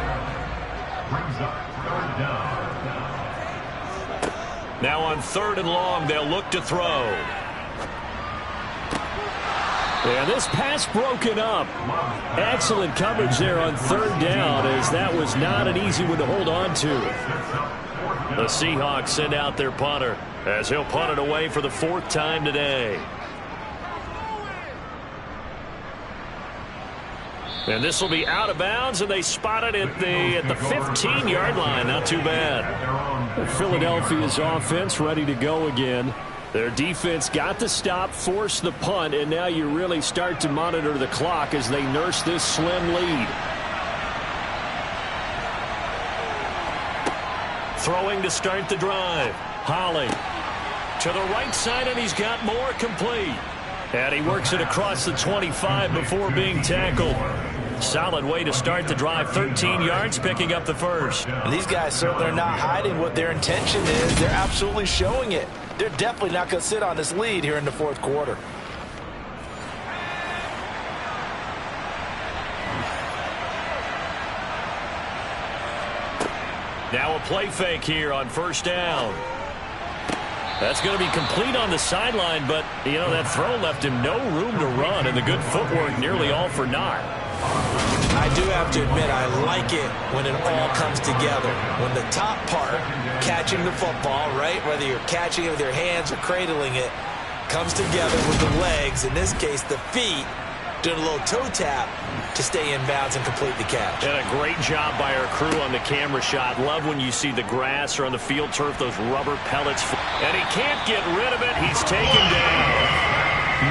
Now on 3rd and long, they'll look to throw. And this pass broken up. Excellent coverage there on 3rd down, as that was not an easy one to hold on to. The Seahawks send out their punter as he'll punt it away for the 4th time today. And this will be out of bounds, and they spot it at the 15-yard line. Not too bad. Philadelphia's offense ready to go again. Their defense got the stop, forced the punt, and now you really start to monitor the clock as they nurse this slim lead. Throwing to start the drive. Holly to the right side, and he's got more complete. And he works it across the 25 before being tackled. Solid way to start the drive. 13 yards, picking up the first. And these guys certainly are not hiding what their intention is. They're absolutely showing it. They're definitely not going to sit on this lead here in the 4th quarter. Now a play fake here on 1st down. That's going to be complete on the sideline, but, you know, that throw left him no room to run, and the good footwork nearly all for naught. I do have to admit, I like it when it all comes together. When the top part, catching the football, right, whether you're catching it with your hands or cradling it, comes together with the legs, in this case the feet, doing a little toe tap to stay in bounds and complete the catch. And a great job by our crew on the camera shot. Love when you see the grass or on the field turf, those rubber pellets. And he can't get rid of it. He's taken down.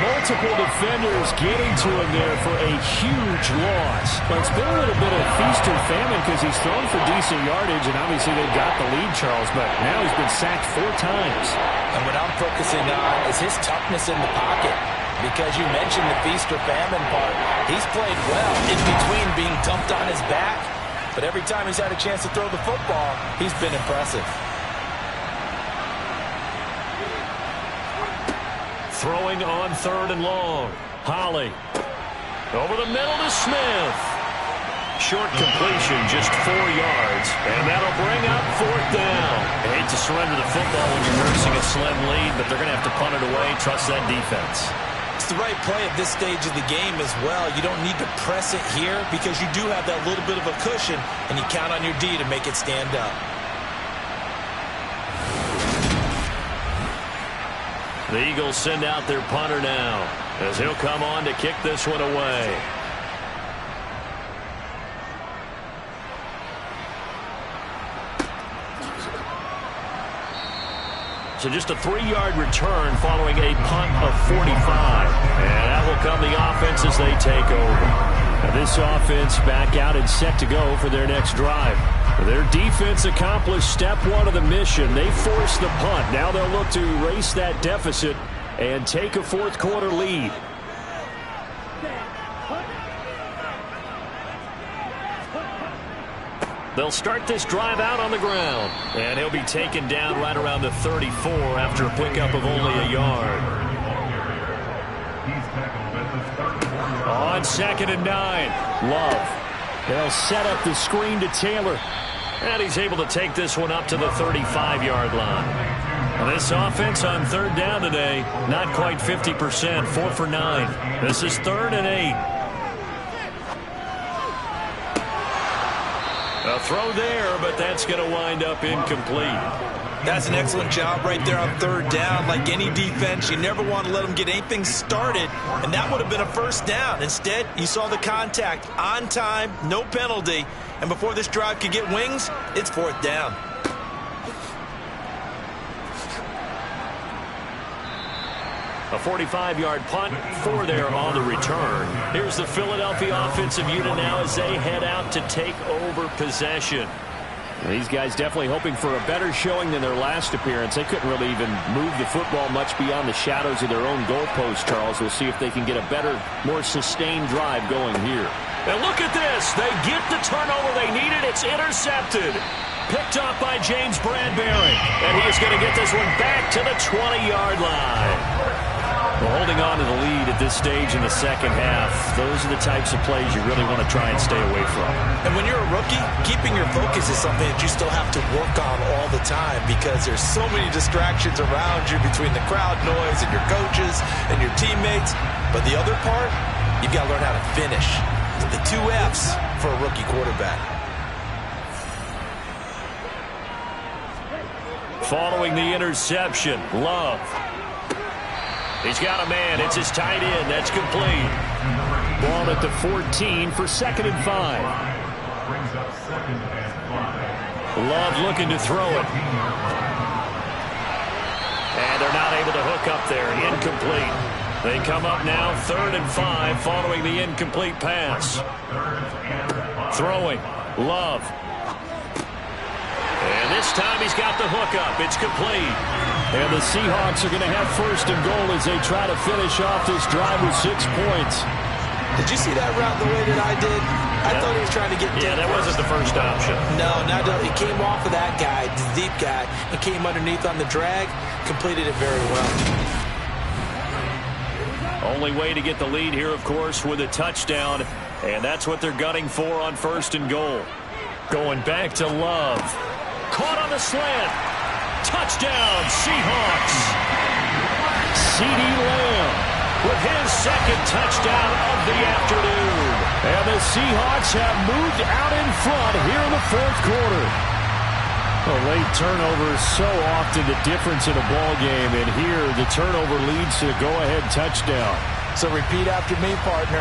Multiple defenders getting to him there for a huge loss. But it's been a little bit of feast or famine because he's thrown for decent yardage, and obviously they've got the lead, Charles, but now he's been sacked 4 times. And what I'm focusing on is his toughness in the pocket. Because you mentioned the feast or famine part. He's played well in between being dumped on his back, but every time he's had a chance to throw the football, he's been impressive. Throwing on 3rd and long. Holly over the middle to Smith. Short completion, just 4 yards, and that'll bring up 4th down. I hate to surrender the football when you're nursing a slim lead, but they're going to have to punt it away. Trust that defense. It's the right play at this stage of the game as well. You don't need to press it here because you do have that little bit of a cushion, and you count on your D to make it stand up. The Eagles send out their punter now as he'll come on to kick this one away. So just a 3-yard return following a punt of 45. And that will come the offense as they take over. Now this offense back out and set to go for their next drive. Their defense accomplished step 1 of the mission. They forced the punt. Now they'll look to erase that deficit and take a 4th quarter lead. They'll start this drive out on the ground. And he'll be taken down right around the 34 after a pickup of only a yard. On 2nd and 9, Love. They'll set up the screen to Taylor. And he's able to take this one up to the 35-yard line. This offense on 3rd down today, not quite 50%, 4 for 9. This is 3rd and 8. A throw there, but that's going to wind up incomplete. That's an excellent job right there on 3rd down. Like any defense, you never want to let them get anything started, and that would have been a 1st down. Instead, you saw the contact on time, no penalty, and before this drive could get wings, it's 4th down. A 45-yard punt, 4 there on the return. Here's the Philadelphia offensive unit now as they head out to take over possession. These guys definitely hoping for a better showing than their last appearance. They couldn't really even move the football much beyond the shadows of their own goalpost, Charles. We'll see if they can get a better, more sustained drive going here. And look at this. They get the turnover they needed. It's intercepted. Picked up by James Bradbury. And he is going to get this one back to the 20-yard line. Well, holding on to the lead at this stage in the second half, those are the types of plays you really want to try and stay away from. And when you're a rookie, keeping your focus is something that you still have to work on all the time because there's so many distractions around you between the crowd noise and your coaches and your teammates. But the other part, you've got to learn how to finish. The 2 F's for a rookie quarterback. Following the interception, Love. He's got a man. It's his tight end. That's complete. Ball at the 14 for 2nd and 5. Love looking to throw it. And they're not able to hook up there. Incomplete. They come up now 3rd and 5 following the incomplete pass. Throwing. Love. And this time he's got the hook up. It's complete. And the Seahawks are going to have 1st and goal as they try to finish off this drive with 6 points. Did you see that route the way that I did? I thought he was trying to get deep. Yeah, that wasn't the first option. No, it came off of that guy, the deep guy, and came underneath on the drag. Completed it very well. Only way to get the lead here, of course, with a touchdown. And that's what they're gunning for on 1st and goal. Going back to Love. Caught on the slant. Touchdown, Seahawks. CeeDee Lamb with his 2nd touchdown of the afternoon. And the Seahawks have moved out in front here in the 4th quarter. A late turnover is so often the difference in a ball game, and here the turnover leads to a go-ahead touchdown. So repeat after me, partner.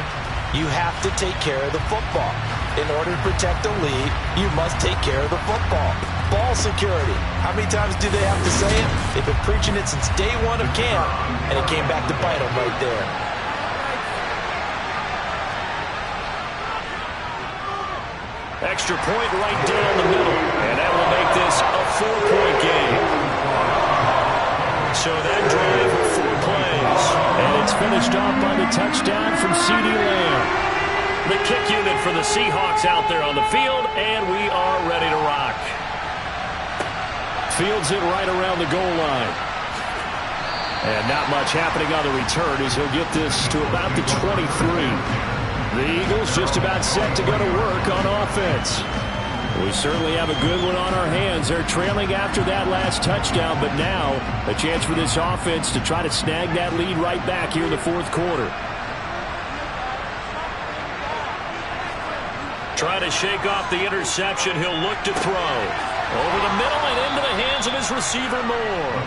You have to take care of the football. In order to protect the lead, you must take care of the football. Ball security. How many times do they have to say it? They've been preaching it since day 1 of camp, and it came back to bite them right there. Extra point right down the middle, and that will make this a 4-point game. So that drive with 4 plays. And it's finished off by the touchdown from CeeDee Lamb. The kick unit for the Seahawks out there on the field, and we are ready to rock. Fields it right around the goal line. And not much happening on the return as he'll get this to about the 23. The Eagles just about set to go to work on offense. We certainly have a good one on our hands. They're trailing after that last touchdown, but now a chance for this offense to try to snag that lead right back here in the 4th quarter. Try to shake off the interception. He'll look to throw. Over the middle and into the hands of his receiver, Moore.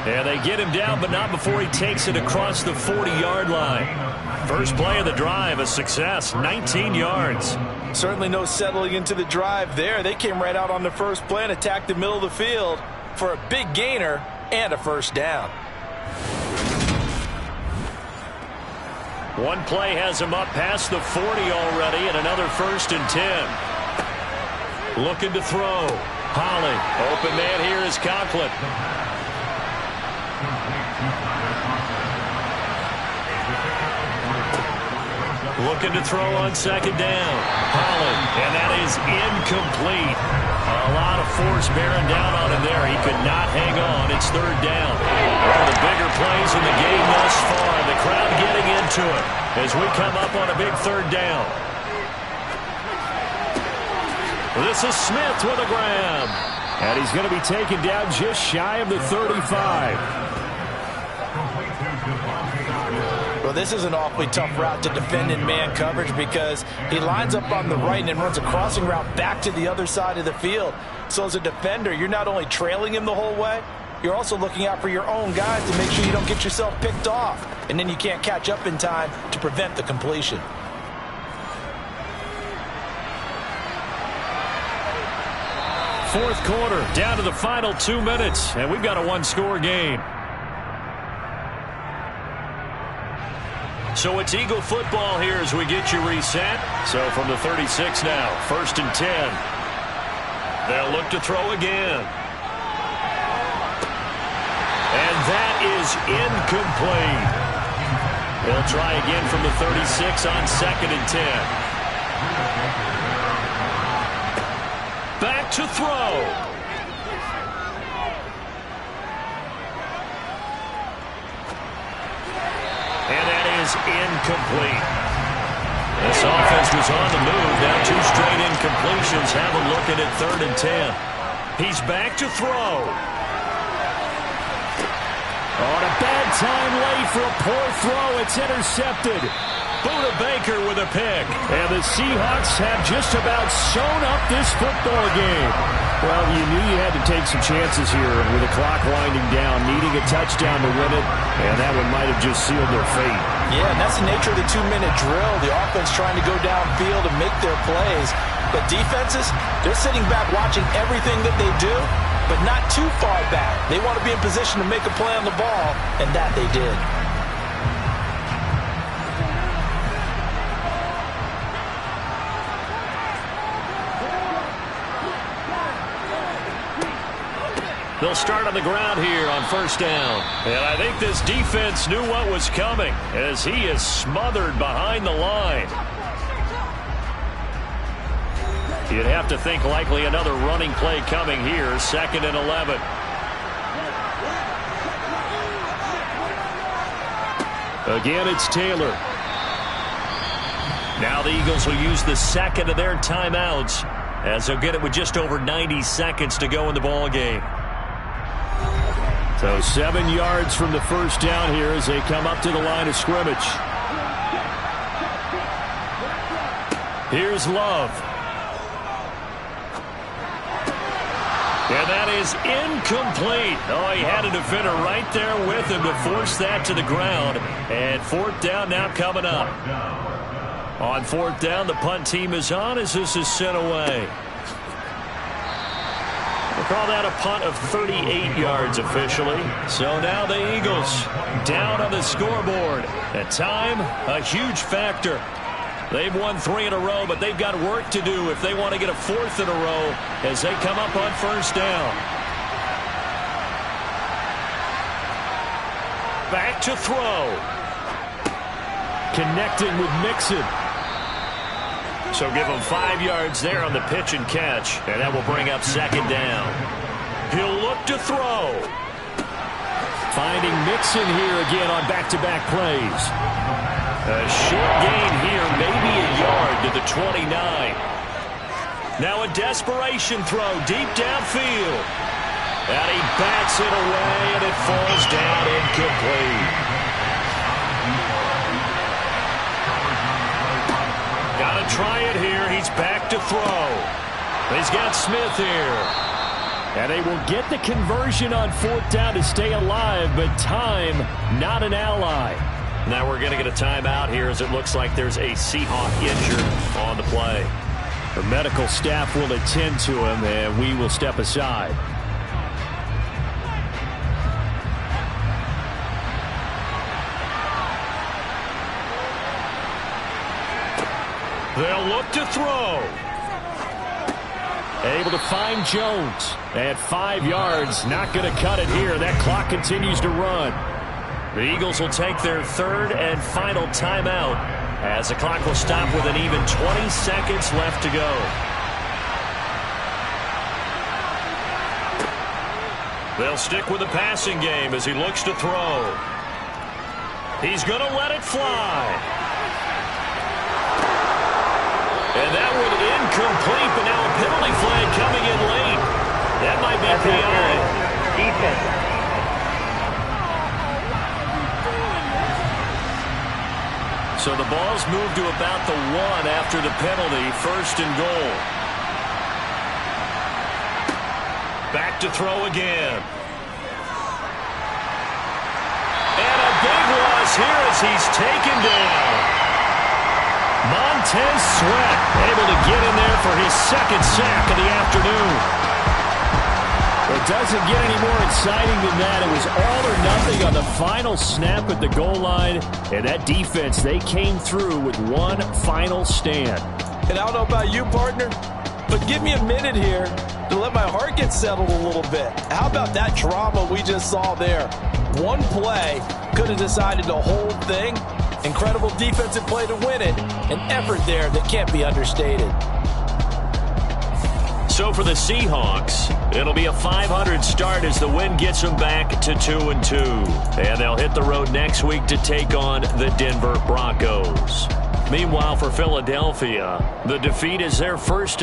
And they get him down, but not before he takes it across the 40-yard line. First play of the drive, a success, 19 yards. Certainly no settling into the drive there. They came right out on the first play and attacked the middle of the field for a big gainer and a 1st down. One play has him up past the 40 already, and another 1st and 10. Looking to throw. Holly. Open man here is Conklin. Looking to throw on 2nd down. Holly. And that is incomplete. A lot of force bearing down on him there. He could not hang on. It's 3rd down. One of the bigger plays in the game thus far. The crowd getting into it as we come up on a big 3rd down. This is Smith with a grab. And he's going to be taken down just shy of the 35. Well, this is an awfully tough route to defend in man coverage because he lines up on the right and then runs a crossing route back to the other side of the field. So as a defender, you're not only trailing him the whole way, you're also looking out for your own guys to make sure you don't get yourself picked off. And then you can't catch up in time to prevent the completion. Fourth quarter, down to the final 2 minutes, and we've got a 1-score game. So it's Eagle football here as we get you reset. So from the 36 now, 1st and 10. They'll look to throw again. And that is incomplete. They'll try again from the 36 on 2nd and 10. Back to throw. incomplete. This offense was on the move. Now 2 straight incompletions. Have a look at it, 3rd and 10. He's back to throw. On a bad time late for a poor throw. It's intercepted. Buda Baker with a pick. And the Seahawks have just about sewn up this football game. Well, you knew you had to take some chances here with the clock winding down, needing a touchdown to win it, and that one might have just sealed their fate. Yeah, and that's the nature of the 2-minute drill. The offense trying to go downfield and make their plays. But defenses, they're sitting back watching everything that they do, but not too far back. They want to be in position to make a play on the ball, and that they did. They'll start on the ground here on 1st down. And I think this defense knew what was coming as he is smothered behind the line. You'd have to think likely another running play coming here, 2nd and 11. Again, it's Taylor. Now the Eagles will use the 2nd of their timeouts as they'll get it with just over 90 seconds to go in the ball game. So 7 yards from the 1st down here as they come up to the line of scrimmage. Here's Love. And that is incomplete. Oh, he had a defender right there with him to force that to the ground. And 4th down now coming up. On 4th down, the punt team is on as this is sent away. We'll call that a punt of 38 yards officially. So now the Eagles down on the scoreboard. At time, a huge factor. They've won 3 in a row, but they've got work to do if they want to get a 4th in a row as they come up on 1st down. Back to throw. Connecting with Mixon. So give him 5 yards there on the pitch and catch, and that will bring up 2nd down. He'll look to throw. Finding Mixon here again on back-to-back plays. A short gain here, maybe a yard to the 29. Now a desperation throw deep downfield. And he bats it away, and it falls down incomplete. Got to try it here. He's back to throw. He's got Smith here. And they will get the conversion on 4th down to stay alive, but time not an ally. Now we're going to get a timeout here as it looks like there's a Seahawk injured on the play. The medical staff will attend to him, and we will step aside. They'll look to throw. Able to find Jones. At 5 yards, not going to cut it here. That clock continues to run. The Eagles will take their 3rd and final timeout as the clock will stop with an even 20 seconds left to go. They'll stick with the passing game as he looks to throw. He's going to let it fly. And that one incomplete, but now a penalty flag coming in late. That might be PI. Defense. So the ball's moved to about the 1 after the penalty, 1st and goal. Back to throw again. And a big loss here as he's taken down. Montez Sweat able to get in there for his 2nd sack of the afternoon. It doesn't get any more exciting than that. It was all or nothing on the final snap at the goal line. And that defense, they came through with one final stand. And I don't know about you, partner, but give me a minute here to let my heart get settled a little bit. How about that drama we just saw there? One play could have decided the whole thing. Incredible defensive play to win it. An effort there that can't be understated. So for the Seahawks, It'll be a 500 start as the win gets them back to 2-2. And they'll hit the road next week to take on the Denver Broncos. Meanwhile, for Philadelphia, the defeat is their first